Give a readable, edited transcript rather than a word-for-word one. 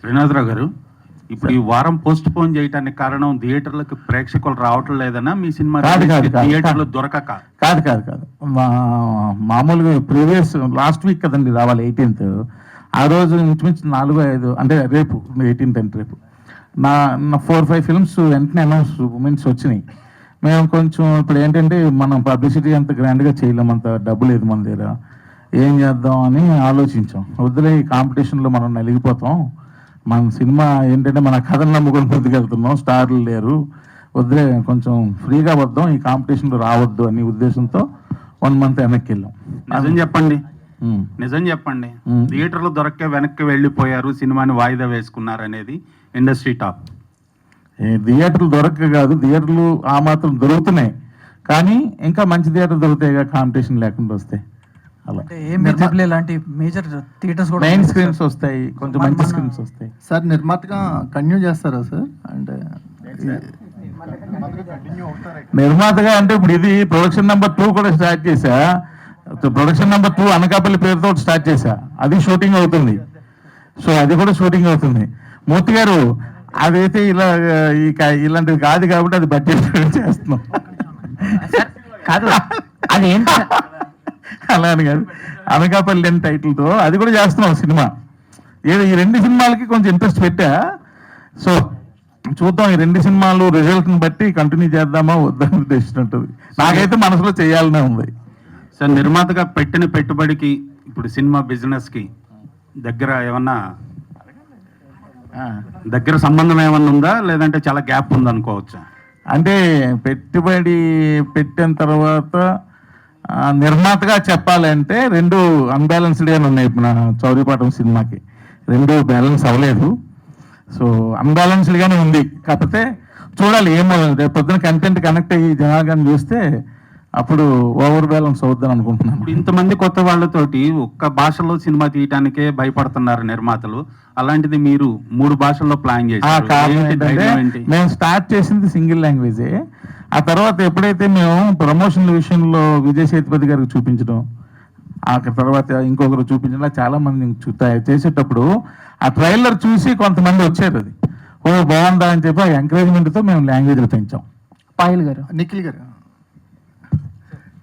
శ్రీనాథరావు గారు, ఇప్పుడు ఈ వారం పోస్ట్ పోన్ చేయడానికి కారణం థియేటర్లకు ప్రేక్షకులు రావటం లేదన్నా మీ సినిమా థియేటర్లో దొరకక? కాదు కాదు కాదు మామూలుగా ప్రీవియస్ లాస్ట్ వీక్ కదండి రావాలి 18th. ఆ రోజు ఇంచుమించు 4-5 అంటే రేపు 18th అంటే రేపు నా 4-5 ఫిల్మ్స్ వెంటనే అనౌన్స్ వచ్చినాయి. మేము కొంచెం ఇప్పుడు ఏంటంటే మనం పబ్లిసిటీ అంత గ్రాండ్గా చేయలేము, అంత డబ్బు లేదు మన దగ్గర, ఏం చేద్దాం అని ఆలోచించాం. వద్దులే ఈ కాంపిటీషన్లో మనం నలిగిపోతాం, మన సినిమా ఏంటంటే మన కథను నమ్ముకొని ముందుకెళ్తున్నాం, స్టార్లు లేరు, వద్దులే కొంచెం ఫ్రీగా వద్దాం, ఈ కాంపిటీషన్లో రావద్దు అనే ఉద్దేశంతో 1 month వెనక్కి వెళ్ళాం. నిజం చెప్పండి, థియేటర్లో దొరక్క వెనక్కి వెళ్ళిపోయారు, సినిమాని వాయిదా వేసుకున్నారు అనేది ఇండస్ట్రీ టాక్. థియేటర్లు దొరక్క కాదు, థియేటర్లు ఆ మాత్రం దొరుకుతున్నాయి, కానీ ఇంకా మంచి థియేటర్ దొరుకుతాయిగా కాంపిటీషన్ లేకుండా వస్తాయి. అలా మేజర్ థియేటర్స్ కూడా మెయిన్ స్క్రీన్స్ వస్తాయి, కొంచెం మంచి స్క్రీన్స్ వస్తాయి. సార్ నిర్మాతగా కంటిన్యూ చేస్తారా సార్? అంటే నిర్మాతగా అంటే ఇప్పుడు ఇది ప్రొడక్షన్ నెంబర్ 2 కూడా స్టార్ట్ చేశా. ప్రొడక్షన్ నెంబర్ 2 అనకాపల్లి పేరుతో స్టార్ట్ చేశా, అది షూటింగ్ అవుతుంది. సో అది కూడా షూటింగ్ అవుతుంది. మూర్తి గారు, అదైతే ఇలా ఇలాంటిది కాదు కాబట్టి అది బడ్జెట్ చేస్తున్నాం. కాదు అది ఏంటి అలా అని కాదు, అనకాపల్లి అని టైటిల్తో అది కూడా చేస్తున్నాం సినిమా. ఏదో ఈ 2 సినిమాలకి కొంచెం ఇంట్రెస్ట్ పెట్టా. సో చూద్దాం, ఈ 2 సినిమాలు రిజల్ట్ని బట్టి కంటిన్యూ చేద్దామా వద్దని ఉద్దేశించుంటుంది. నాకైతే మనసులో చేయాలనే ఉంది. సార్, నిర్మాతగా పెట్టిన పెట్టుబడికి ఇప్పుడు సినిమా బిజినెస్కి దగ్గర ఏమన్నా సంబంధం ఏమన్నా ఉందా, లేదంటే చాలా గ్యాప్ ఉందనుకోవచ్చా? అంటే పెట్టుబడి పెట్టిన తర్వాత నిర్మాతగా చెప్పాలంటే 2 అన్బ్యాలెన్స్డ్గానే ఉన్నాయి. మన చౌరీపాఠం సినిమాకి 2 బ్యాలెన్స్ అవ్వలేదు. సో అన్బ్యాలెన్స్డ్గానే ఉంది. కాకపోతే చూడాలి ఏమో, రేపు పొద్దున కంటెంట్ కనెక్ట్ అయ్యి జనాలు చూస్తే అప్పుడు ఓవర్ బ్యాలెన్స్ అవుద్దని అనుకుంటున్నాను. ఇప్పుడు ఇంతమంది కొత్త వాళ్ళతోటి ఒక్క భాషలో సినిమా తీయటానికే భయపడుతున్నారు నిర్మాతలు, అలాంటిది మీరు 3 భాషల్లో ప్లాన్ చేశారు. మేము స్టార్ట్ చేసింది సింగిల్ లాంగ్వేజే. ఆ తర్వాత ఎప్పుడైతే మేము ప్రమోషన్ల విషయంలో విజయ్ సేతుపతి గారికి చూపించడం, ఆ తర్వాత ఇంకొకరు చూపించడం, చాలా మంది చేసేటప్పుడు ఆ ట్రైలర్ చూసి కొంతమంది వచ్చారు, అది బాగుందా అని చెప్పి ఆ ఎంకరేజ్మెంట్తో మేము లాంగ్వేజ్లు పెంచాం. పాయల్ గారు, నిఖిల్ గారు